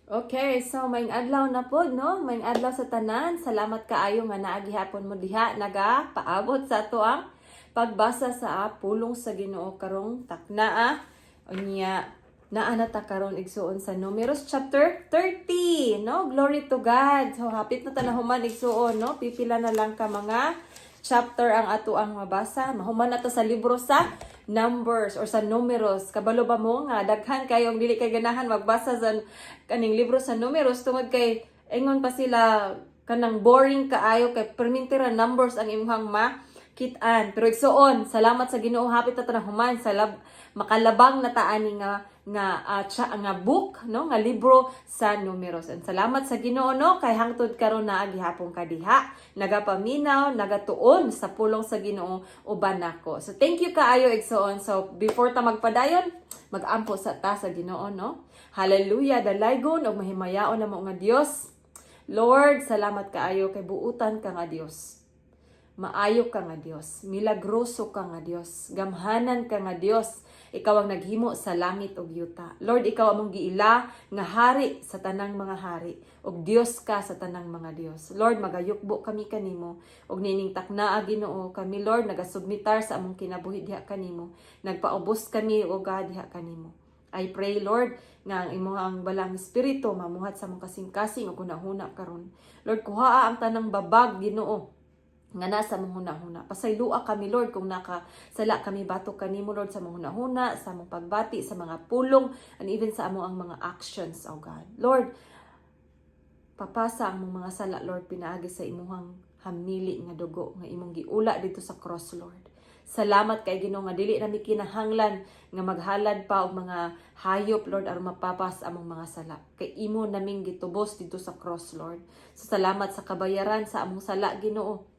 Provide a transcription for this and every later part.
Okay, so maing adlaw na po, no? Maing adlaw sa tanan. Salamat kaayo nga naagihapon mo diha paabot sa ato ang pagbasa sa pulong sa Ginoo karong taknaa. Unya naa na ta karon igsuon sa Numeros chapter 30, no? Glory to God. So hapit na ta na human igsuon, no? Pipila na lang ka mga chapter ang ato ang mabasa. Mahuman na to sa libro sa Numbers or sa Numeros. Kabalo ba mo nga daghan kayong dili kay ganahan magbasa sa kaning libro sa Numeros tungod kay ingon pa sila kanang boring kaayo kay permintira numbers ang imong makit-an. Pero igsuon, salamat sa Ginoo hapit na human sa makalabang na taani nga book, no, nga libro sa Numeros. And salamat sa Ginoo, no, kay hangtod karon naa gihapon ka diha nagapaminaw nagatuon sa pulong sa Ginoo uban nako. So thank you kaayo igsuon. So before ta magpadayon, magampo sa ta sa Ginoo, no. Hallelujah, dalaygon og mahimayaon namo nga Dios. Lord, salamat kaayo kay buutan ka nga Dios. Maayo ka nga Dios, milagroso ka nga Dios, gamhanan ka nga Dios. Ikaw ang naghimo sa langit ug yuta. Lord, ikaw among giila nga hari sa tanang mga hari ug Dios ka sa tanang mga Dios. Lord, magayukbo kami kanimo ug nining taknaa Ginoo kami Lord nagasubmitar sa among kinabuhi diha kanimo. Nagpaubos kami o God diha kanimo. I pray, Lord, nga ang imong balang espiritu mamuhat sa among kasing-kasing ug hunahuna karon. Lord, kuhaa ang tanang babag Ginoo nga nasa mong hunahuna. Pasaylua kami, Lord, kung nakasala kami batok kanimo, Lord, sa mong hunahuna, sa mong pagbati, sa mga pulong, and even sa among ang mga actions, oh God. Lord, papasa ang mong mga sala, Lord, pinaagi sa imuhang hamili nga dugo, nga imong giula dito sa cross, Lord. Salamat kay Ginoo nga dili nami kinahanglan nga maghalad pa og mga hayop, Lord, aron mapapas among mga sala. Kay imo naming gitubos dito sa cross, Lord. So salamat sa kabayaran sa among sala, Ginoo,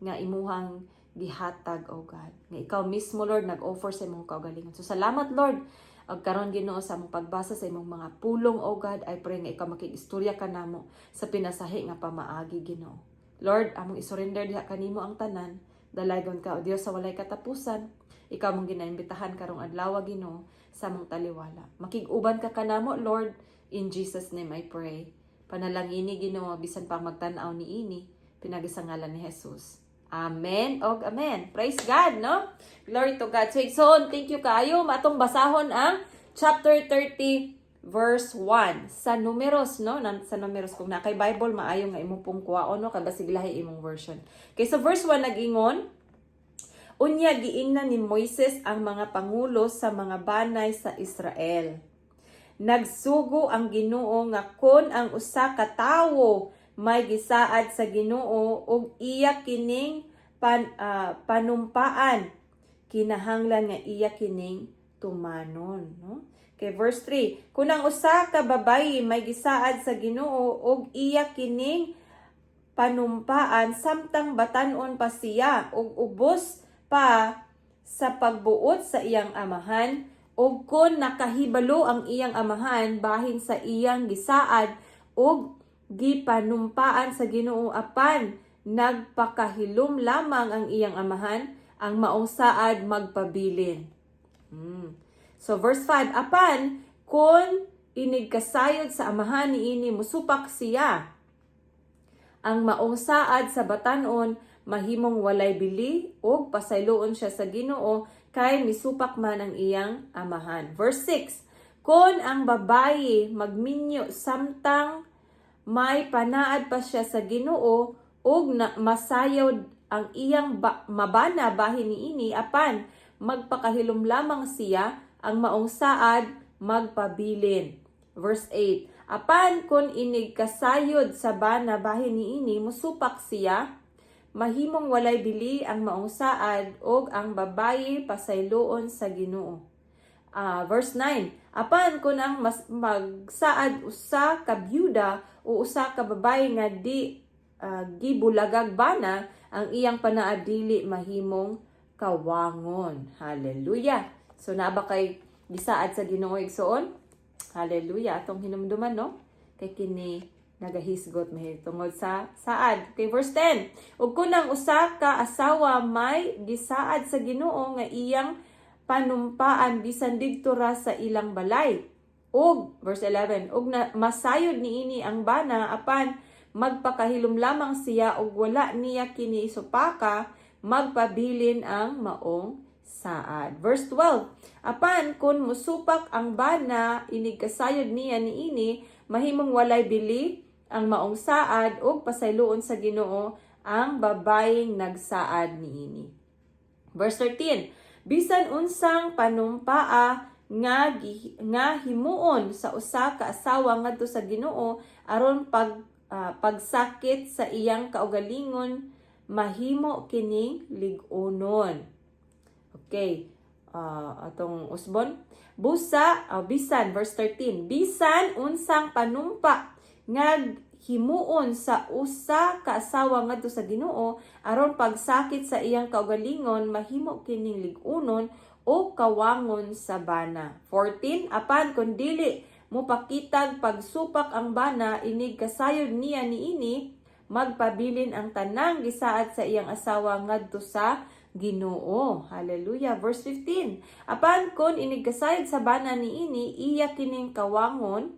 nga imuhang gihatag, oh God. Nga ikaw mismo, Lord, nag-offer sa imong kaugalingon. So salamat, Lord, ag karon Ginoo sa among pagbasa sa imong mga pulong, oh God. I pray nga ikaw makig-istorya kanamo sa pinasahi nga pamaagi, Ginoo. Lord, among isurrender diha kanimo ang tanan. Dalaygon ka, o Dios, sa walay katapusan. Ikaw mong ginaimbitahan karong adlaw, Ginoo, sa among taliwala. Makig-uban ka kanamo, Lord, in Jesus' name I pray. Panalangini, Ginoo, bisan pa magtan-aw ni ini, pinagisangalan ni Jesus. Amen og amen. Praise God, no? Glory to God. So, thank you kayo. Matong basahon ang chapter 30 verse 1 sa Numeros, no? Sa Numeros kung na kay Bible maayo nga imo pong kuwaon, no, kay basig lahi imong version. Kay sa verse 1 nag-ingon, unya giingnan ni Moises ang mga pangulo sa mga banay sa Israel. Nagsugo ang Ginoo nga kon ang usa ka tawo may gisaad sa Ginoo ug iya kining panumpaan, kinahanglan nga iya kining tumanon, no? Kay verse 3, kun ang usa ka babayi may gisaad sa Ginoo ug iya kining panumpaan samtang batan-on pa siya ug ubos pa sa pagbuot sa iyang amahan, ug kun nakahibalo ang iyang amahan bahin sa iyang gisaad ug gipanumpaan sa Ginoo apan nagpakahilom lamang ang iyang amahan, ang maong saad magpabilin. So verse 5, apan kun inigkasayod sa amahan niini musupak siya, ang maong saad sa batan-on mahimong walay bili ug pasayloon siya sa Ginoo kay misupak man ang iyang amahan. Verse 6, kun ang babayi magminyo samtang may panaad pa siya sa Ginoo ug masayod ang iyang mabana bahin niini apan magpakahilom lamang siya, ang maong saad magpabilin. Verse 8, apan kun inigkasayod sa bana bahin niini musupak siya, mahimong walay bili ang maong saad ug ang babayi pasayloon sa Ginoo. Verse 9, apan kun ang magsaad usa ka byuda o usa ka babayi nga gibulagag bana, ang iyang panaad dili mahimong kawangon. Hallelujah. So naba kay gisaad sa Ginoo igsoon? Hallelujah. Atong hinumduman, no? Kay kini nagahisgot mahitungod sa saad. Okay, verse 10. Ug kun ang usa ka asawa may gisaad sa Ginoo nga iyang panumpaan bisan didto ra sa ilang balay, ug verse 11, ug na masayod niini ang bana apan magpakahilom lamang siya ug wala niya kini isupaka, magpabilin ang maong saad. Verse 12, apan kun musupak ang bana inig kasayod niya niini, mahimong walay bili ang maong saad ug pasayloon sa Ginoo ang babayeng nagsaad niini. Verse 13, bisan unsang panumpaa nga himuon sa usa ka asawa ngadto sa Ginoo aron pagsakit sa iyang kaugalingon, mahimo kining lig-unon. Okay, atong usbon. Bisan, verse 13, bisan unsang panumpa nga himuon sa usa ka asawa ngadto sa Ginoo aron pagsakit sa iyang kaugalingon, mahimo kining lig-unon o kawangon sa bana. 14, apan kun dili mupakitag pagsupak ang bana inig kasayod niya niini, magpabilin ang tanang gisaad sa iyang asawa ngadto sa Ginoo. Hallelujah. Verse 15, apan kun inig kasayod sa bana niini, iya kining kawangon,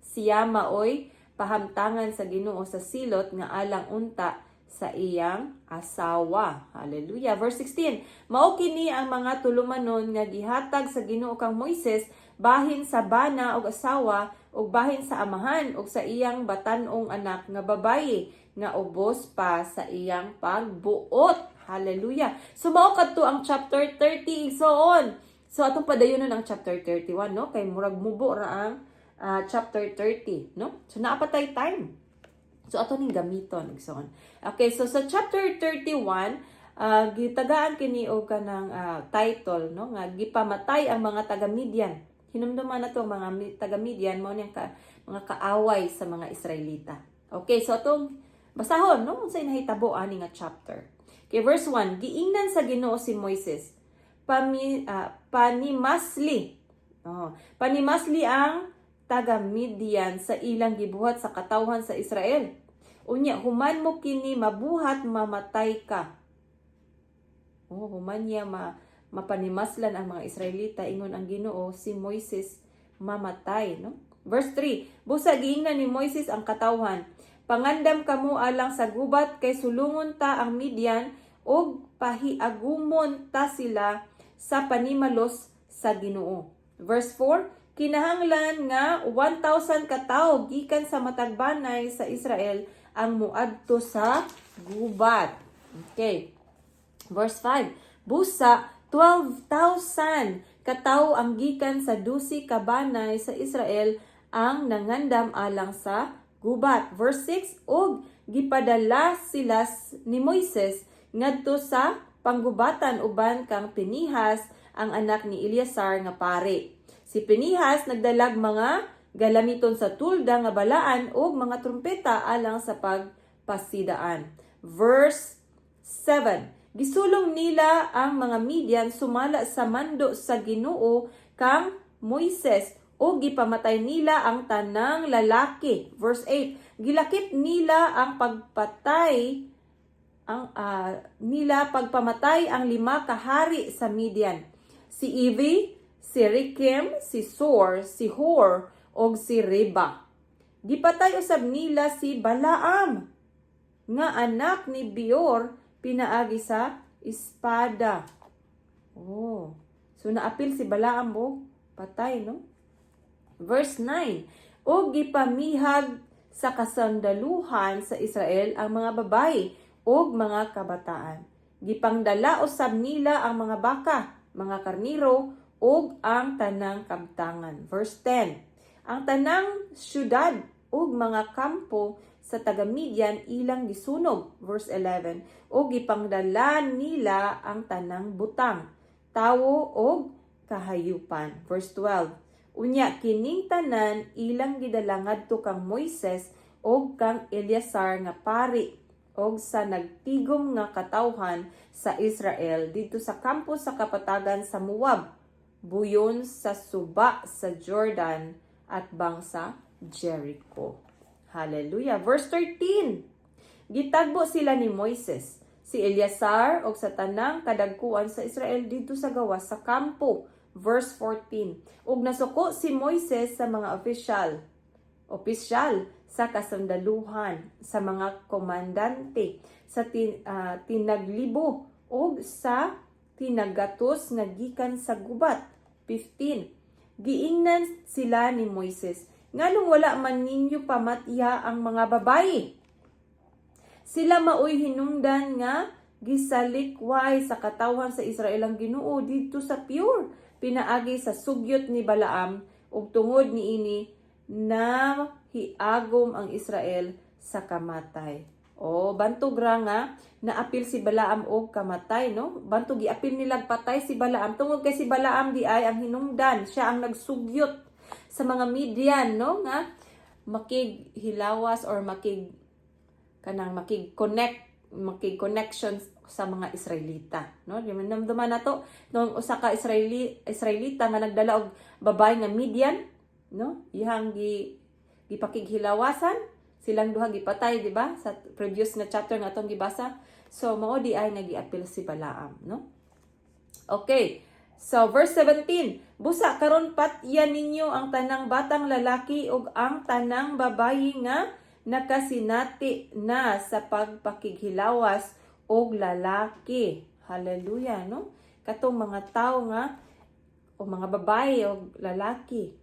siya maoy pahamtangan sa Ginoo sa silot nga alang unta sa iyang asawa. Hallelujah. Verse 16, mao kini ang mga tulumanon nga gihatag sa Ginoo kang Moises bahin sa bana og asawa ug bahin sa amahan ug sa iyang batan-ong anak nga babayi nga ubos pa sa iyang pagbuot. Hallelujah. So mao kadto ang chapter 30 igsoon. So atong padayonon ang chapter 31, no? Kay murag mubo ra ang chapter 30, no? So naapatay time. So ato ning gamiton igsoon. Okay, so sa chapter 31, gitagaan kini og kanang title, no, nga gipamatay ang mga taga-Midian. Hinumduman na to mga taga-Midian mao niyang mga kaaway sa mga Israelita. Okay, so atong basahon, no, unsay nahitabo ani nga chapter. Okay, verse 1, giingnan sa Ginoo si Moises, panimasli ang taga-Midian sa ilang gibuhat sa katawhan sa Israel. Unya, human mo kini mabuhat, mamatay ka. Human niya mapanimaslan ang mga Israelita, ingon ang Ginoo, si Moises mamatay, no? Verse 3, busa giingnan ni Moises ang katawhan, pangandam kamo alang sa gubat kay sulungon ta ang Midian ug pahiagumon ta sila sa panimalos sa Ginoo. Verse 4, kinahanglan nga 1,000 ka tawo gikan sa matag banay sa Israel ang muadto sa gubat. Okay. Verse 5, busa 12,000 ka tawo ang gikan sa 12 ka banay sa Israel ang nangandam alang sa gubat. Verse 6, og gipadala sila ni Moises ngadto sa panggubatan uban kang Pinihas ang anak ni Eleazar nga pare. Si Pinihas nagdalag mga galamiton sa tulda nga balaan ug mga trumpeta alang sa pagpasidaan. Verse 7, gisulong nila ang mga Midian sumala sa mando sa Ginoo kang Moises o gipamatay nila ang tanang lalaki. Verse 8, gilakip nila ang pagpamatay ang 5 kahari sa Midian. Si Evi, si Rekem, si Sor, si Hor, o si Reba. Gipatay usab nila si Balaam, nga anak ni Beor, pinaagi sa espada. So naapil si Balaam patay, no? Verse 9, o gipamihag sa kasandaluhan sa Israel ang mga babae o mga kabataan. Gipangdala usab nila ang mga baka, mga karniro, ug ang tanang kabtangan. Verse 10, ang tanang syudad ug mga kampo sa taga-Midian ilang gisunog. Verse 11, ug gipangdala nila ang tanang butang, tawo ug kahayupan. Verse 12, unya kining tanan ilang gidala ngadto kang Moises ug kang Eleazar nga pari og sa nagtigom nga katawhan sa Israel dito sa kampo sa kapatagan sa Moab, buyon sa suba sa Jordan at bangsa Jericho. Hallelujah. Verse 13, gitagbo sila ni Moises, si Eleazar og sa tanang kadagkuan sa Israel dito sa gawas sa kampo verse 14. Ug nasuko si Moises sa mga opisyal sa kasundaluhan, sa mga komandante, sa tinaglibo o sa tinagatos nga gikan sa gubat. 15. Giingnan sila ni Moises, nganong wala man ninyo pamatya ang mga babayi? Sila maoy hinungdan nga gisalikway sa katawan sa Israel ang Ginoo didto sa Pure, pinaagi sa sugyot ni Balaam, ug tungod niini na hiagom ang Israel sa kamatay. Bantog ra nga naapil si Balaam og kamatay, no? Bantog giapil nila patay si Balaam tungod kay si Balaam di ay ang hinungdan, siya ang nagsugyot sa mga Midian, no? Nga makighilawas or makig-connections sa mga Israelita, no? Dinamdaman nato nung usa ka Israelita nga nagdala og babay nga Midian, no? Ihang gipakighilawasan, silang duha gipatay, di ba? Sa previous na chapter nga atong gibasa. So mao di ay nagiapil si Balaam, no? Okay. So verse 17, busa karon patyan ninyo ang tanang batang lalaki ug ang tanang babayi nga nakasinati na sa pagpakighilawas og lalaki. Hallelujah, no? Katong mga tao nga o mga babae o lalaki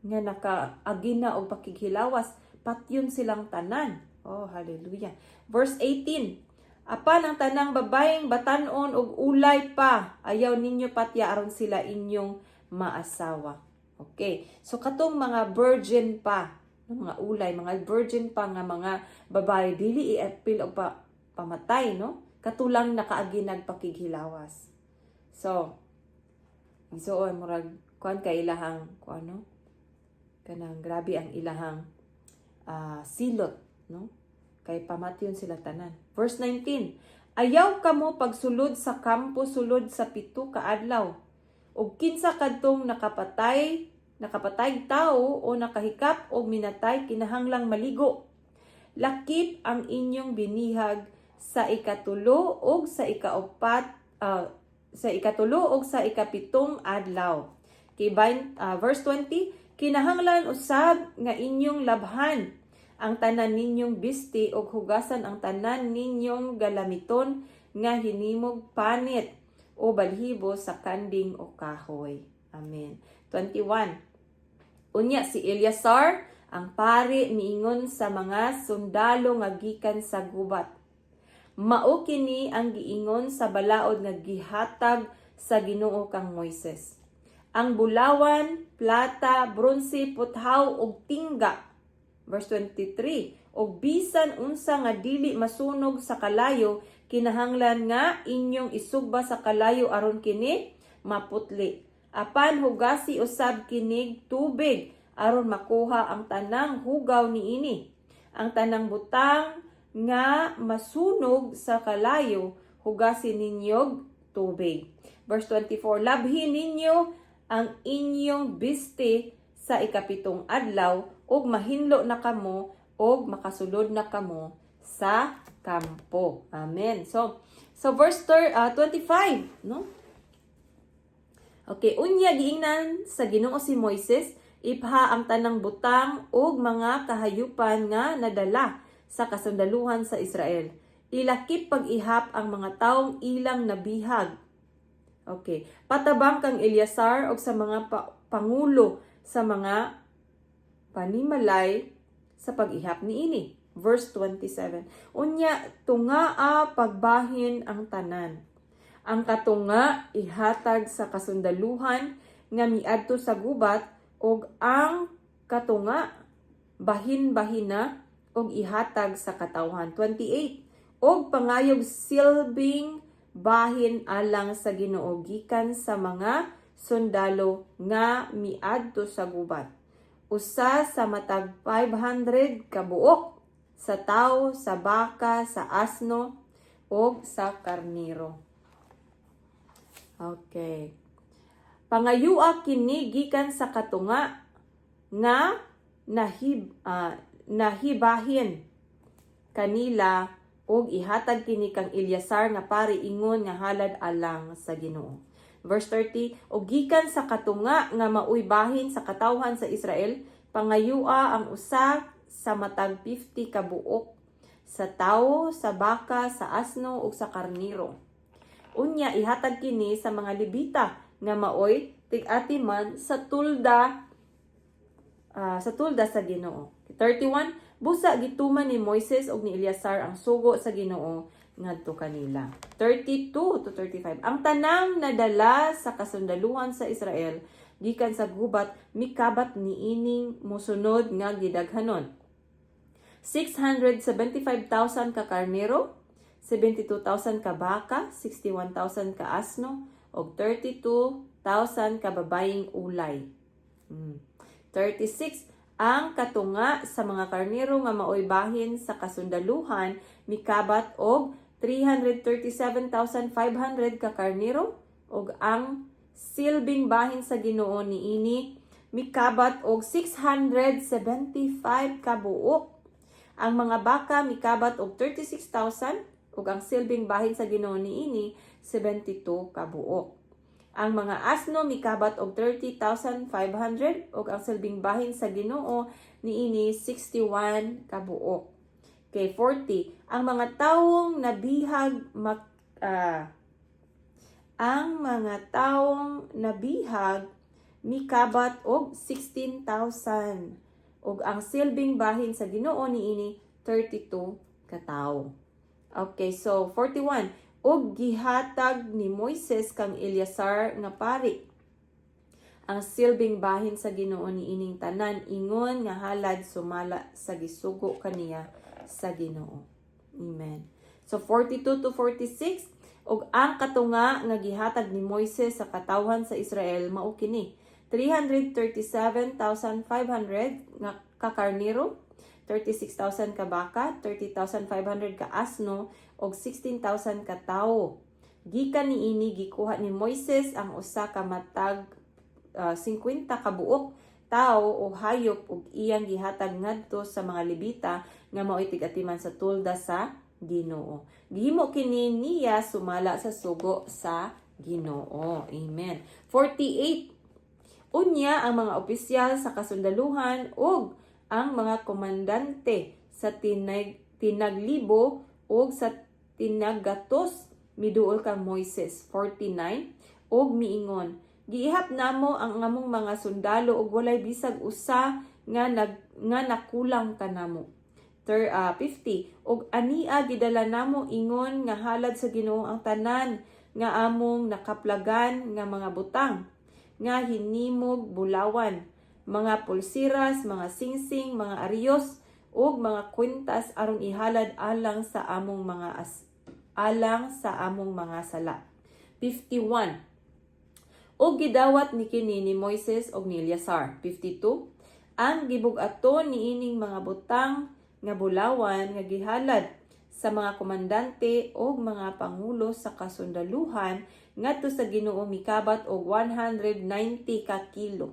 nga nakaagi na og pakighilawas, patyon silang tanan. Hallelujah. Verse 18, apan ang tanang babaeng batan-on og ulay pa, ayaw ninyo patya aron sila inyong maasawa. Okay. So katong mga virgin pa, mga ulay, mga virgin pa nga mga babae, dili i-apil o pamatay, no? Katulang nakaagi nagpakighilawas. So murag kuan kay ilahang kuano? Kanang grabe ang ilahang silot, no? Kay pamatyon sila tanan. Verse 19, ayaw kamo pagsulod sa kampo sulod sa 7 ka adlaw. Ug kinsa kadtong nakapatay tao o nakahikap o minatay kinahanglang maligo. Lakip ang inyong binihag sa ikatulo o sa ikapitong adlaw. Verse 20, kinahanglan usab nga inyong labhan ang tanan ninyong bisti o hugasan ang tanan ninyong galamiton nga hinimog panit o balhibo sa kanding o kahoy. Amen. 21. Unya si Eleazar ang pari miingon sa mga sundalo nga gikan sa gubat. Mao kini ang giingon sa balaod nga gihatag sa Ginoo kang Moises. Ang bulawan, plata, bronse, puthaw ug tingga. Verse 23. Og bisan unsa nga dili masunog sa kalayo, kinahanglan nga inyong isugba sa kalayo aron kini maputli. Apan hugasi usab kinig tubig aron makuha ang tanang hugaw niini. Ang tanang butang nga masunog sa kalayo, hugasi ninyog tubig. Verse 24, labhin ninyo ang inyong biste sa ikapitong adlaw ug mahinlo na kamo ug makasulod na kamo sa kampo. Amen. So verse 25, no? Okay, unya giingnan sa Ginoo si Moises, ipha ang tanang butang ug mga kahayupan nga nadala sa kasundaluhan sa Israel. Ilakip pag-ihap ang mga taong ilang nabihag. Okay, patabang kang Eleazar og sa mga pangulo sa mga panimalay sa pag-ihap niini. Verse 27. Unya tungaa pagbahin ang tanan. Ang katunga ihatag sa kasundaluhan nga miadto sa gubat ug ang katunga bahin-bahina ug ihatag sa katawhan. 28. Og pangayog silbing bahin alang sa Ginoo gikan sa mga sundalo nga miadto sa gubat. Usa sa matag 500 kabuok sa tawo, sa baka, sa asno ug sa karniro. Okay. Pangayua kini gikan sa katunga nga nahibahin kanila ug ihatag kini kang Eleazar nga pari ingon nga halad alang sa Ginoo. Verse 30, o gikan sa katunga nga maoy bahin sa katawhan sa Israel, pangayua ang usa sa matag 50 ka buok sa tawo, sa baka, sa asno ug sa karniro. Unya ihatag kini sa mga Levita nga maoy tig-atiman sa tulda sa Ginoo. 31, busa gituman ni Moises ug ni Eleazar ang sugo sa Ginoo ngadto kanila. 32 to 35, ang tanang nadala sa kasundaluhan sa Israel gikan sa gubat mikabat niining mosunod nga gidaghanon. 675,000 ka karnero, 72,000 ka baka, 61,000 ka asno, ug 32,000 ka babayeng ulay. 36, ang katunga sa mga karnero nga maoy bahin sa kasundaluhan mikabat og 337,500 ka karnero, ug ang silbing bahin sa Ginoo niini mikabat og 675 ka buok. Ang mga baka mikabat og 36,000 ug ang silbing bahin sa Ginoo niini 72 ka buok. Ang mga asno mikabat og 30,500 ug ang silbing bahin sa Ginoo niini 61 ka buok. Kay 40, ang mga tawong nabihag mikabat og 16,000 ug ang silbing bahin sa Ginoo niini 32 ka tawo. Okay, so 41, ug gihatag ni Moises kang Eleazar nga pari ang silbing bahin sa Ginoo niining tanan ingon nga halad sumala sa gisugo kaniya sa Ginoo. Amen. So 42 to 46, ug ang katunga nga gihatag ni Moises sa katawhan sa Israel mao kini 337,500 nga ka karnero, 36,000 ka baka, 30,500 ka asno, og 16,000 ka tawo. Gikan niini gikuha ni Moises ang usa ka matag 50 ka buok tawo o hayop ug iyang gihatag ngadto sa mga Levita nga maoy tig-atiman sa tulda sa Ginoo. Gihimo kini niya sumala sa sugo sa Ginoo. Amen. 48, unya ang mga opisyal sa kasundaluhan ug ang mga komandante sa tinaglibo ug sa tinagatos miduol kang Moises. 49, ug miingon, giihap namo ang among mga sundalo ug walay bisag usa nga nakulang kanamo. 50, ug ania gidala namo ingon nga halad sa Ginoo ang tanan nga among nakaplagan nga mga butang nga hinimog bulawan, mga pulsiras, mga singsing, mga aryos ug mga kwintas aron ihalad alang sa among mga sala. 51, ug gidawat ni kini ni Moises ug ni Eleazar. 52, ang gibug-aton niining mga butang nga bulawan nga gihalad sa mga komandante ug mga pangulo sa kasundaluhan ngadto sa Ginoo mikabat og 190 ka kilo.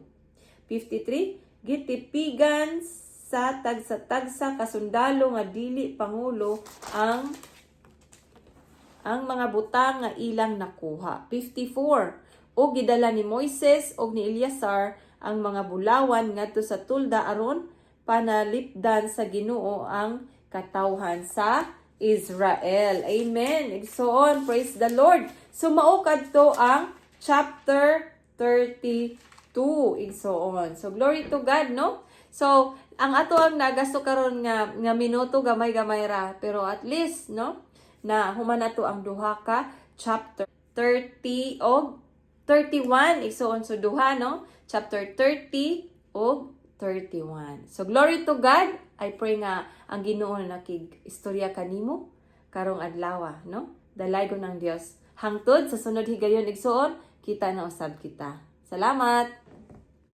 53, gitipigan sa tagsa kasundalo nga dili pangulo ang mga butang nga ilang nakuha. 54, o gidala ni Moises og ni Eleazar ang mga bulawan ngadto sa tulda aron panalipdan sa Ginoo ang katawhan sa Israel. Amen. Igsoon, praise the Lord. So mao kadto ang chapter 32. Igsoon. So glory to God, no? So ang ato ang nagasto karon nga minuto gamay-gamay ra, pero at least, no, na human nato ang duha ka chapter 30 og 31. Igsoon, so duha, no? Chapter 30 og 31. So glory to God. I pray nga ang Ginoo na nakig-istorya kanimo karong adlaw, no? Dalay ko ng Dios. Hangtod sa sunod higayon igsoon, kita na usab kita. Salamat.